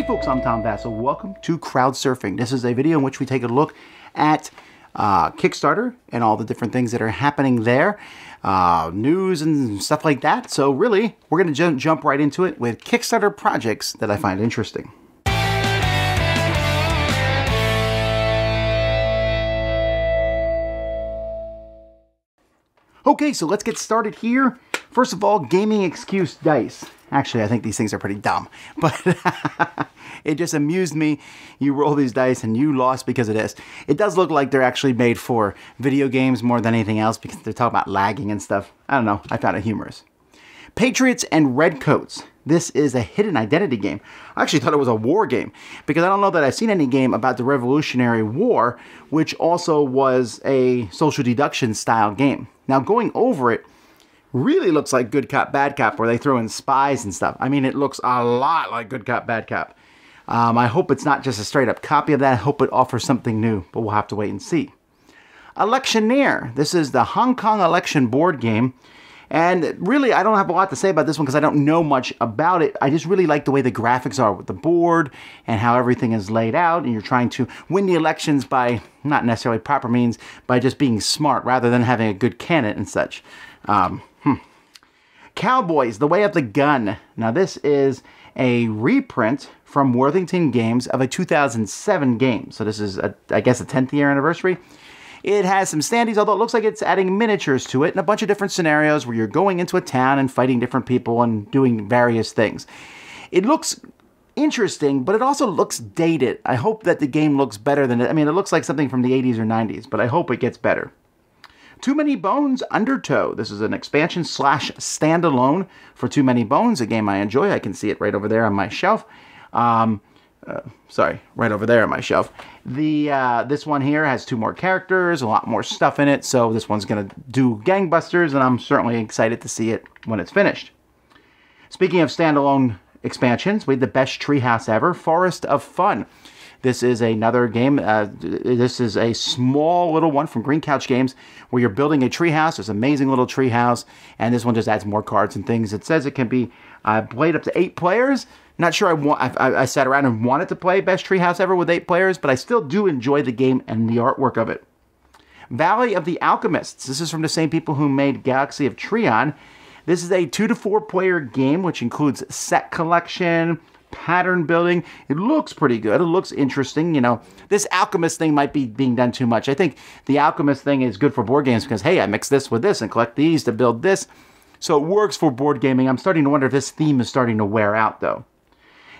Hey folks, I'm Tom Vasel. Welcome to Crowdsurfing. This is a video in which we take a look at Kickstarter and all the different things that are happening there, news and stuff like that. So really, we're going to jump right into it with Kickstarter projects that I find interesting. Okay, so let's get started here. First of all, gaming excuse dice. Actually, I think these things are pretty dumb, but it just amused me. You roll these dice and you lost because of this. It does look like they're actually made for video games more than anything else because they're talking about lagging and stuff. I don't know, I found it humorous. Patriots and Redcoats. This is a hidden identity game. I actually thought it was a war game because I don't know that I've seen any game about the Revolutionary War, which also was a social deduction style game. Now going over it, really looks like Good Cop, Bad Cop, where they throw in spies and stuff. I mean, it looks a lot like Good Cop, Bad Cop. I hope it's not just a straight-up copy of that. I hope it offers something new, but we'll have to wait and see. Electioneer. This is the Hong Kong election board game. And really, I don't have a lot to say about this one because I don't know much about it. I just really like the way the graphics are with the board and how everything is laid out. And you're trying to win the elections by, not necessarily proper means, by just being smart rather than having a good candidate and such. Cowboys, The Way of the Gun. Now this is a reprint from Worthington Games of a 2007 game. So this is, I guess, a 10th year anniversary. It has some standees, although it looks like it's adding miniatures to it and a bunch of different scenarios where you're going into a town and fighting different people and doing various things. It looks interesting, but it also looks dated. I hope that the game looks better than it. I mean, it looks like something from the 80s or 90s, but I hope it gets better. Too Many Bones Undertow. This is an expansion / standalone for Too Many Bones, a game I enjoy. I can see it right over there on my shelf. Sorry, right over there on my shelf. This one here has 2 more characters, a lot more stuff in it, so this one's going to do gangbusters, and I'm certainly excited to see it when it's finished. Speaking of standalone expansions, we had the best treehouse ever, Forest of Fun. This is another game. This is a small little one from Green Couch Games where you're building a treehouse. It's an amazing little treehouse, and this one just adds more cards and things. It says it can be played up to 8 players. Not sure I sat around and wanted to play Best Treehouse Ever with 8 players, but I still do enjoy the game and the artwork of it. Valley of the Alchemists. This is from the same people who made Galaxy of Trion. This is a 2 to 4 player game which includes set collection, pattern building. It looks pretty good. It looks interesting. You know, this alchemist thing might be being done too much. I think the alchemist thing is good for board games because, hey, I mix this with this and collect these to build this. So it works for board gaming. I'm starting to wonder if this theme is starting to wear out, though.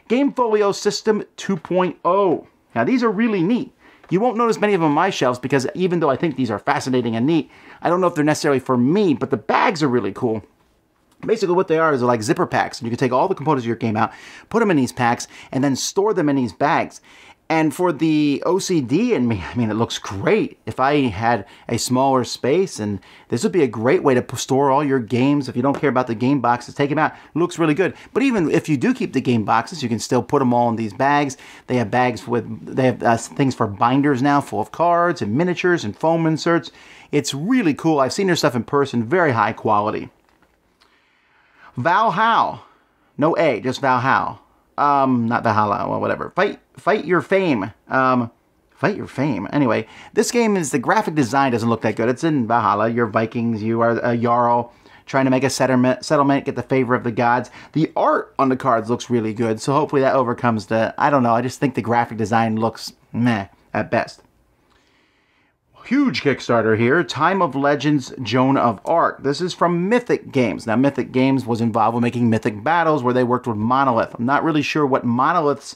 Game Folio System 2.0. Now, these are really neat. You won't notice many of them on my shelves because even though I think these are fascinating and neat, I don't know if they're necessarily for me, but the bags are really cool. Basically what they are is like zipper packs. And you can take all the components of your game out, put them in these packs, and then store them in these bags. And for the OCD in me, I mean, it looks great. If I had a smaller space, and this would be a great way to store all your games. If you don't care about the game boxes, take them out. It looks really good. But even if you do keep the game boxes, you can still put them all in these bags. They have bags with, they have things for binders now, full of cards and miniatures and foam inserts. It's really cool. I've seen their stuff in person, very high quality. Valhalla. No A, just Valhalla. Not Valhalla, well, whatever. Fight Your Fame. Fight Your Fame. Anyway, this game is, the graphic design doesn't look that good. It's in Valhalla. You're Vikings. You are a Jarl trying to make a settlement, get the favor of the gods. The art on the cards looks really good, so hopefully that overcomes the, I don't know, I just think the graphic design looks meh at best. Huge Kickstarter here, Time of Legends, Joan of Arc. This is from Mythic Games. Now, Mythic Games was involved with making Mythic Battles, where they worked with Monolith. I'm not really sure what Monolith's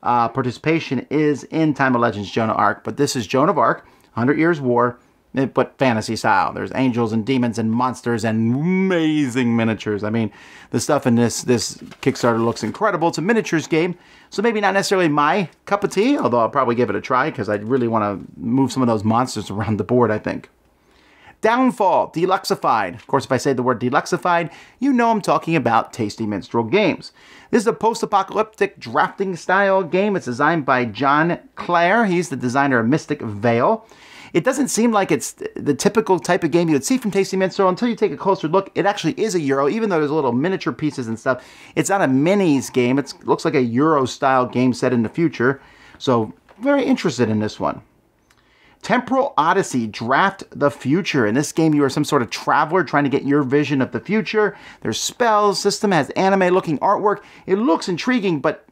participation is in Time of Legends, Joan of Arc, but this is Joan of Arc, 100 Years War, but fantasy style. There's angels and demons and monsters and amazing miniatures. I mean, the stuff in this Kickstarter looks incredible. It's a miniatures game, so maybe not necessarily my cup of tea, although I'll probably give it a try because I really want to move some of those monsters around the board, I think. Downfall, Deluxified. Of course, if I say the word Deluxified, you know I'm talking about Tasty Minstrel Games. This is a post-apocalyptic drafting style game. It's designed by John Clare. He's the designer of Mystic Vale. It doesn't seem like it's the typical type of game you would see from Tasty Mint, so until you take a closer look, it actually is a Euro, even though there's little miniature pieces and stuff. It's not a minis game. It looks like a Euro-style game set in the future, so very interested in this one. Temporal Odyssey, Draft the Future. In this game, you are some sort of traveler trying to get your vision of the future. There's spells, system has anime-looking artwork. It looks intriguing, but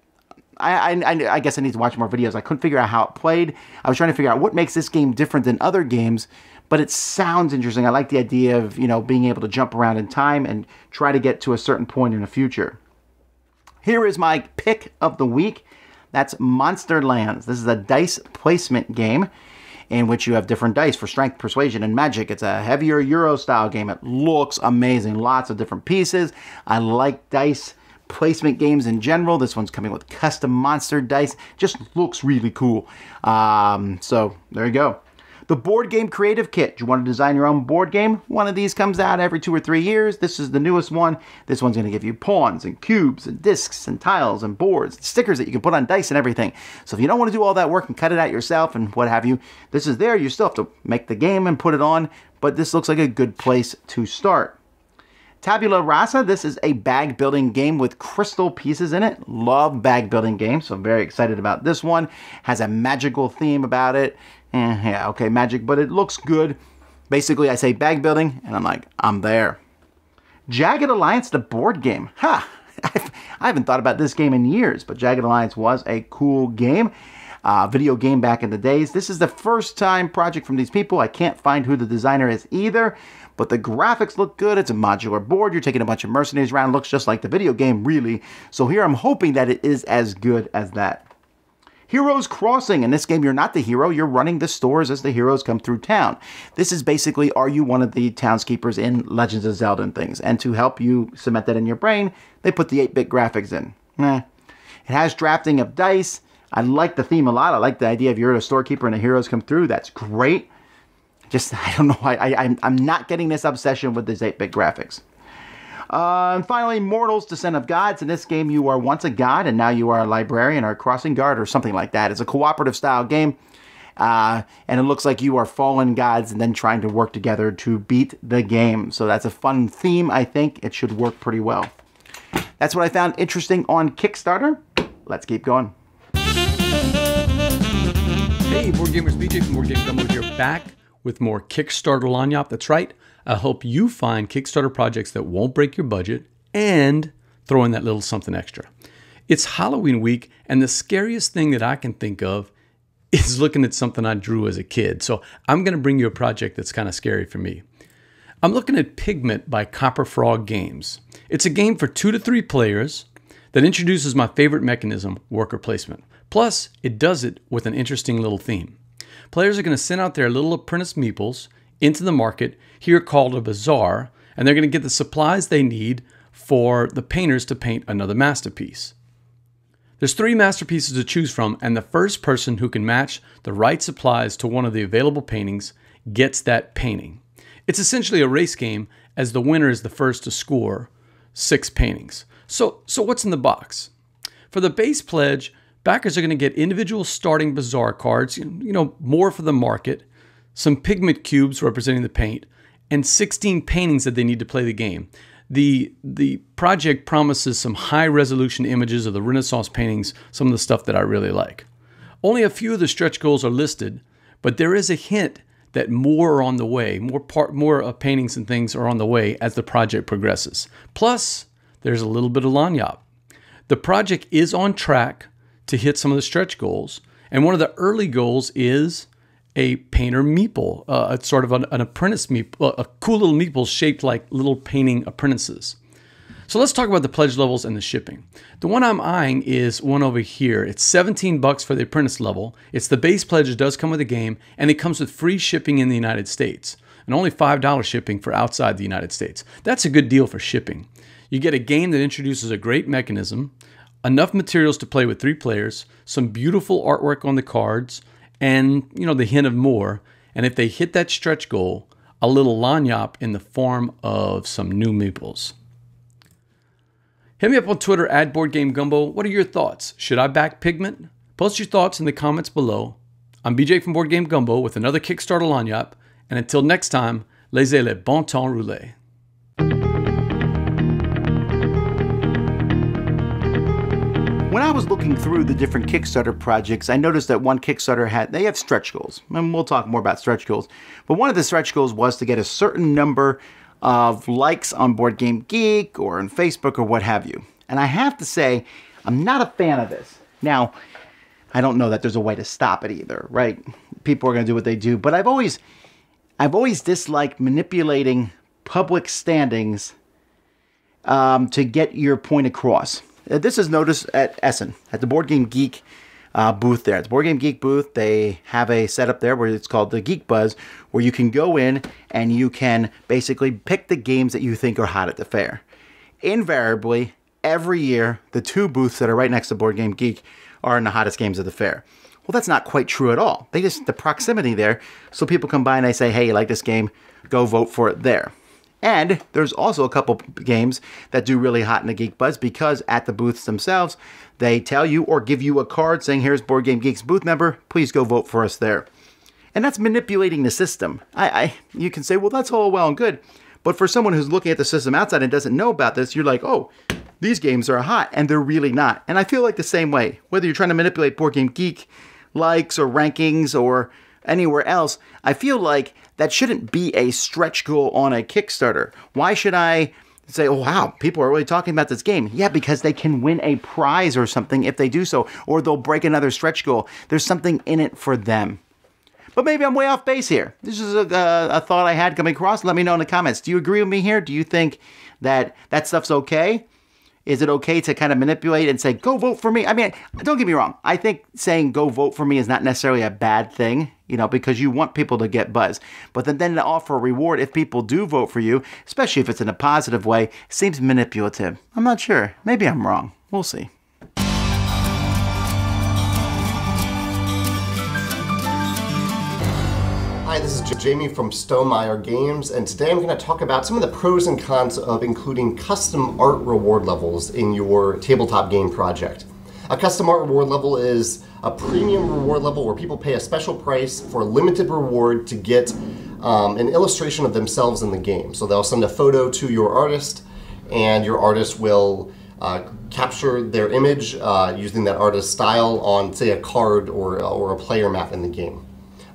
I guess I need to watch more videos. I couldn't figure out how it played. I was trying to figure out what makes this game different than other games, but it sounds interesting. I like the idea of, you know, being able to jump around in time and try to get to a certain point in the future. Here is my pick of the week. That's Monster Lands. This is a dice placement game in which you have different dice for strength, persuasion, and magic. It's a heavier Euro-style game. It looks amazing. Lots of different pieces. I like dice placement games in general. This one's coming with custom monster dice. Just looks really cool. So there you go. The Board Game Creative Kit. Do you want to design your own board game? One of these comes out every 2 or 3 years. This is the newest one. This one's going to give you pawns and cubes and discs and tiles and boards, stickers that you can put on dice and everything. So if you don't want to do all that work and cut it out yourself and what have you, this is there. You still have to make the game and put it on, but this looks like a good place to start. Tabula Rasa. This is a bag building game with crystal pieces in it. Love bag building games, so I'm very excited about this one. Has a magical theme about it. Yeah, okay, magic, but it looks good. Basically, I say bag building, and I'm like, I'm there. Jagged Alliance, the board game. Ha! I haven't thought about this game in years, but Jagged Alliance was a cool game. Video game back in the days. This is the first time project from these people. I can't find who the designer is either, but the graphics look good. It's a modular board. You're taking a bunch of mercenaries around. It looks just like the video game, really. So here I'm hoping that it is as good as that. Heroes Crossing. In this game, you're not the hero. You're running the stores as the heroes come through town. This is basically, are you one of the townskeepers in Legends of Zelda and things? And to help you cement that in your brain, they put the 8-bit graphics in. It has drafting of dice. I like the theme a lot. I like the idea of you're a storekeeper and the heroes come through. That's great. Just, I don't know. I'm not getting this obsession with these 8-bit graphics. And finally, Mortals, Descent of Gods. In this game, you are once a god, and now you are a librarian or a crossing guard or something like that. It's a cooperative style game, and it looks like you are fallen gods and then trying to work together to beat the game. So that's a fun theme. I think it should work pretty well. That's what I found interesting on Kickstarter. Let's keep going. Hey, Board Gamers, BJ from Board Game Gumbo here, back with more Kickstarter lagniappe. That's right. I hope you find Kickstarter projects that won't break your budget and throw in that little something extra. It's Halloween week, and the scariest thing that I can think of is looking at something I drew as a kid. So I'm going to bring you a project that's kind of scary for me. I'm looking at Pigment by Copper Frog Games. It's a game for 2 to 3 players that introduces my favorite mechanism, worker placement. Plus, it does it with an interesting little theme. Players are going to send out their little apprentice meeples into the market, here called a bazaar, and they're going to get the supplies they need for the painters to paint another masterpiece. There's 3 masterpieces to choose from, and the first person who can match the right supplies to one of the available paintings gets that painting. It's essentially a race game, as the winner is the first to score 6 paintings. So what's in the box? For the base pledge, backers are going to get individual starting bazaar cards, more for the market, some pigment cubes representing the paint, and 16 paintings that they need to play the game. The project promises some high-resolution images of the Renaissance paintings, some of the stuff that I really like. Only a few of the stretch goals are listed, but there is a hint that more are on the way, more paintings and things are on the way as the project progresses. Plus, there's a little bit of lagniappe. The project is on track to hit some of the stretch goals, and one of the early goals is a painter meeple. It's sort of an apprentice meeple, a cool little meeple shaped like little painting apprentices. So let's talk about the pledge levels and the shipping. The one I'm eyeing is one over here. It's $17 for the apprentice level. It's the base pledge. It does come with a game, and it comes with free shipping in the United States, and only $5 shipping for outside the United States. That's a good deal for shipping. You get a game that introduces a great mechanism, enough materials to play with 3 players, some beautiful artwork on the cards, and the hint of more. And if they hit that stretch goal, a little lagniappe in the form of some new meeples. Hit me up on Twitter @BoardGameGumbo. What are your thoughts? Should I back Pigment? Post your thoughts in the comments below. I'm BJ from Board Game Gumbo with another Kickstarter lagniappe, and until next time, laissez le bon temps rouler. When I was looking through the different Kickstarter projects, I noticed that one Kickstarter they have stretch goals, and we'll talk more about stretch goals. But one of the stretch goals was to get a certain number of likes on Board Game Geek or on Facebook or what have you. And I have to say, I'm not a fan of this. Now, I don't know that there's a way to stop it either, right? People are going to do what they do, but I've always disliked manipulating public standings to get your point across. This is noticed at Essen, at the Board Game Geek booth there. At the Board Game Geek booth, they have a setup there where it's called the Geek Buzz, where you can go in and you can basically pick the games that you think are hot at the fair. Invariably, every year, the two booths that are right next to Board Game Geek are in the hottest games of the fair. Well, that's not quite true at all. The proximity there, so people come by and they say, hey, you like this game? Go vote for it there. And there's also a couple games that do really hot in the Geek Buzz because at the booths themselves, they tell you or give you a card saying, here's Board Game Geek's booth number, please go vote for us there. And that's manipulating the system. You can say, well, that's all well and good. But for someone who's looking at the system outside and doesn't know about this, you're like, oh, these games are hot, and they're really not. And I feel like the same way. Whether you're trying to manipulate Board Game Geek likes or rankings or anywhere else, I feel like that shouldn't be a stretch goal on a Kickstarter. Why should I say, oh, wow, people are really talking about this game? Yeah, because they can win a prize or something if they do so, or they'll break another stretch goal. There's something in it for them. But maybe I'm way off base here. This is a thought I had coming across. Let me know in the comments. Do you agree with me here? Do you think that that stuff's okay? Is it okay to kind of manipulate and say, go vote for me? I mean, don't get me wrong. I think saying go vote for me is not necessarily a bad thing, because you want people to get buzz. But then to offer a reward if people do vote for you, especially if it's in a positive way, seems manipulative. I'm not sure. Maybe I'm wrong. We'll see. Hi, this is Jamie from Stonemeyer Games, and today I'm going to talk about some of the pros and cons of including custom art reward levels in your tabletop game project. A custom art reward level is a premium reward level where people pay a special price for a limited reward to get an illustration of themselves in the game. So they'll send a photo to your artist, and your artist will capture their image using that artist's style on, say, a card or a player map in the game.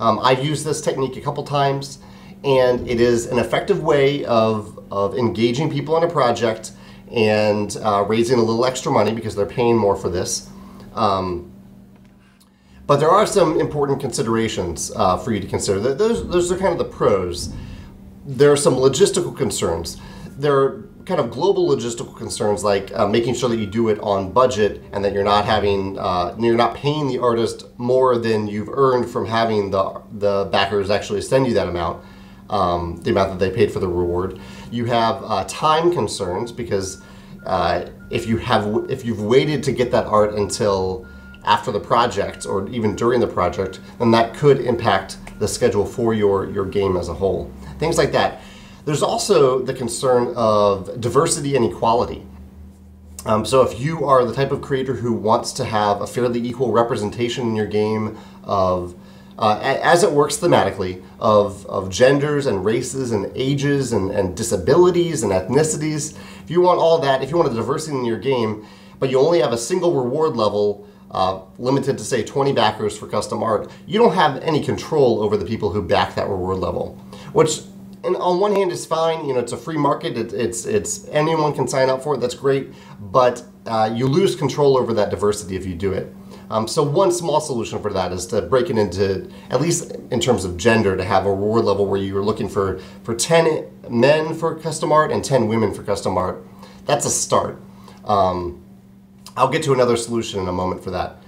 I've used this technique a couple times, and it is an effective way of engaging people in a project and raising a little extra money because they're paying more for this. But there are some important considerations for you to consider. Those are kind of the pros. There are some logistical concerns. There are kind of global logistical concerns like making sure that you do it on budget and that you're not paying the artist more than you've earned from having the backers actually send you that amount, the amount that they paid for the reward. You have time concerns because if you've waited to get that art until after the project or even during the project, then that could impact the schedule for your game as a whole. Things like that. There's also the concern of diversity and equality. So if you are the type of creator who wants to have a fairly equal representation in your game of, as it works thematically, of genders and races and ages and disabilities and ethnicities, if you want all that, if you want a diversity in your game, but you only have a single reward level limited to, say, 20 backers for custom art, you don't have any control over the people who back that reward level, which, and on one hand, is fine. It's a free market. It's anyone can sign up for it. That's great. But you lose control over that diversity if you do it. So one small solution for that is to break it into, at least in terms of gender, to have a reward level where you are looking for 10 men for custom art and 10 women for custom art. That's a start. I'll get to another solution in a moment for that.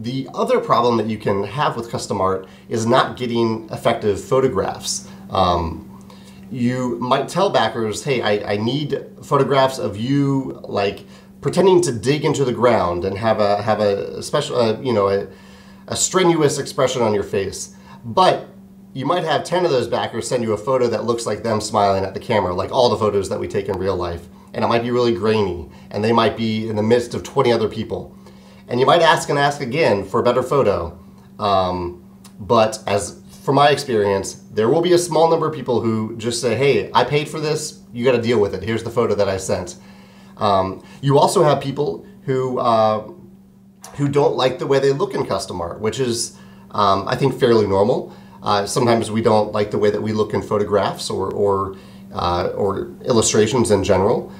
The other problem that you can have with custom art is not getting effective photographs. You might tell backers, hey, I need photographs of you like pretending to dig into the ground and have a special, a strenuous expression on your face. But you might have 10 of those backers send you a photo that looks like them smiling at the camera, like all the photos that we take in real life. And it might be really grainy, and they might be in the midst of 20 other people. And you might ask and ask again for a better photo, But as from my experience, there will be a small number of people who just say, hey, I paid for this, you got to deal with it. Here's the photo that I sent. You also have people who don't like the way they look in custom art, which is, I think, fairly normal. Sometimes we don't like the way that we look in photographs or illustrations in general.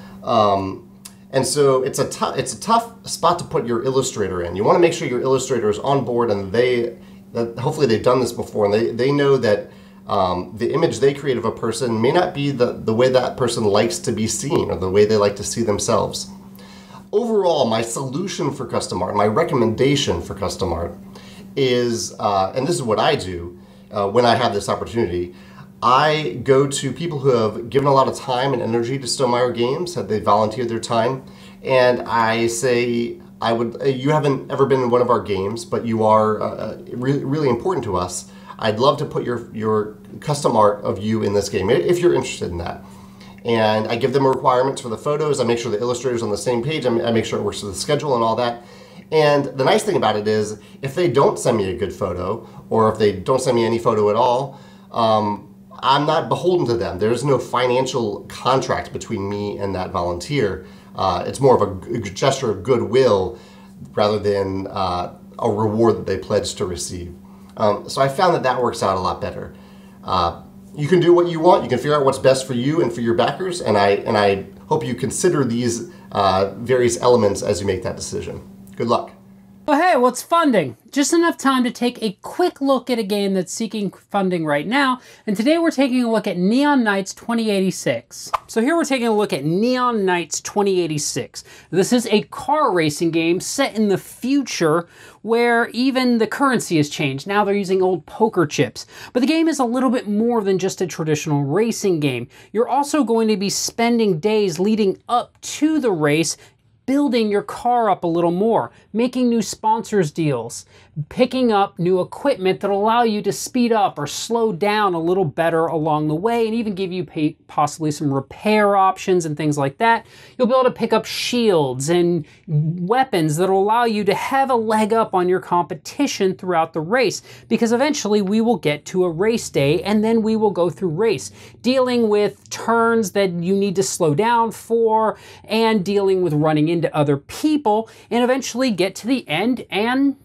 And so it's a tough spot to put your illustrator in. You want to make sure your illustrator is on board and that hopefully they've done this before and they know that the image they create of a person may not be the way that person likes to be seen or the way they like to see themselves. Overall, my solution for custom art, my recommendation for custom art is, and this is what I do when I have this opportunity, I go to people who have given a lot of time and energy to Stonemaier Games, have they volunteered their time, and I say, you haven't ever been in one of our games, but you are really important to us. I'd love to put your custom art of you in this game, if you're interested in that. And I give them requirements for the photos, I make sure the illustrator's on the same page, I make sure it works with the schedule and all that. And the nice thing about it is, if they don't send me a good photo, or if they don't send me any photo at all, I'm not beholden to them. There's no financial contract between me and that volunteer. It's more of a gesture of goodwill rather than a reward that they pledge to receive. So I found that works out a lot better. You can do what you want. You can figure out what's best for you and for your backers, and I hope you consider these various elements as you make that decision. Good luck. Well, hey, what's funding? Just enough time to take a quick look at a game that's seeking funding right now, and today we're taking a look at Neon Knights 2086. So here we're taking a look at Neon Knights 2086. This is a car racing game set in the future where even the currency has changed. Now they're using old poker chips. But the game is a little bit more than just a traditional racing game. You're also going to be spending days leading up to the race building your car up a little more, making new sponsors deals, picking up new equipment that allow you to speed up or slow down a little better along the way, and even give you possibly some repair options and things like that. You'll be able to pick up shields and weapons that will allow you to have a leg up on your competition throughout the race, because eventually we will get to a race day and then we will go through race, dealing with turns that you need to slow down for and dealing with running into other people, and eventually get to the end and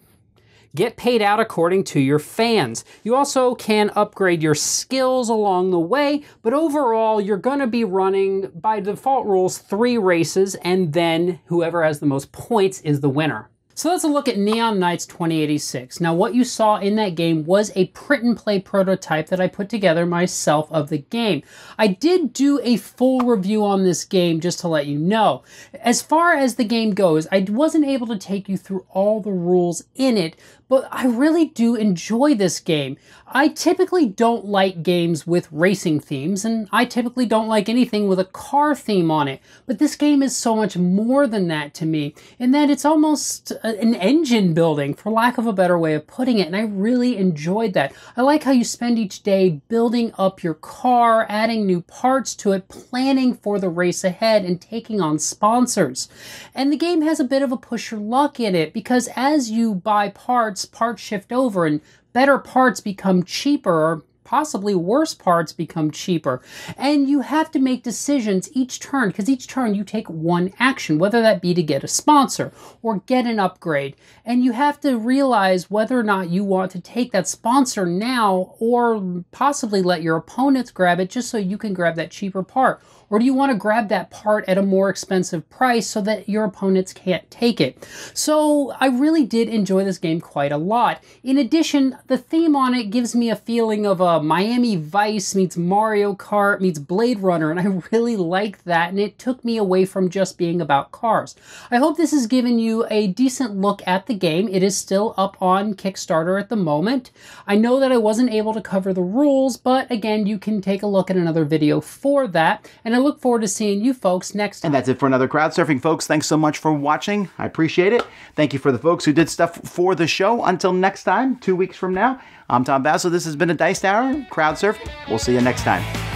get paid out according to your fans. You also can upgrade your skills along the way, but overall you're going to be running, by default rules, 3 races, and then whoever has the most points is the winner. So let's look at Neon Knights 2086. Now what you saw in that game was a print and play prototype that I put together myself of the game. I did do a full review on this game just to let you know. As far as the game goes, I wasn't able to take you through all the rules in it, but I really do enjoy this game. I typically don't like games with racing themes, and I typically don't like anything with a car theme on it. But this game is so much more than that to me, in that it's almost an engine building, for lack of a better way of putting it, and I really enjoyed that. I like how you spend each day building up your car, adding new parts to it, planning for the race ahead, and taking on sponsors. And the game has a bit of a push your luck in it, because as you buy parts shift over and better parts become cheaper, or possibly worse parts become cheaper. And you have to make decisions each turn, because each turn you take one action, whether that be to get a sponsor or get an upgrade. And you have to realize whether or not you want to take that sponsor now, or possibly let your opponents grab it just so you can grab that cheaper part. Or do you want to grab that part at a more expensive price so that your opponents can't take it? So I really did enjoy this game quite a lot. In addition, the theme on it gives me a feeling of a Miami Vice meets Mario Kart meets Blade Runner, and I really liked that, and it took me away from just being about cars. I hope this has given you a decent look at the game. It is still up on Kickstarter at the moment. I know that I wasn't able to cover the rules, but again, you can take a look at another video for that, and I look forward to seeing you folks next time. And that's it for another Crowdsurfing, folks. Thanks so much for watching. I appreciate it. Thank you for the folks who did stuff for the show. Until next time, 2 weeks from now, I'm Tom Vasel. This has been a Diced Hour, Crowdsurfing. We'll see you next time.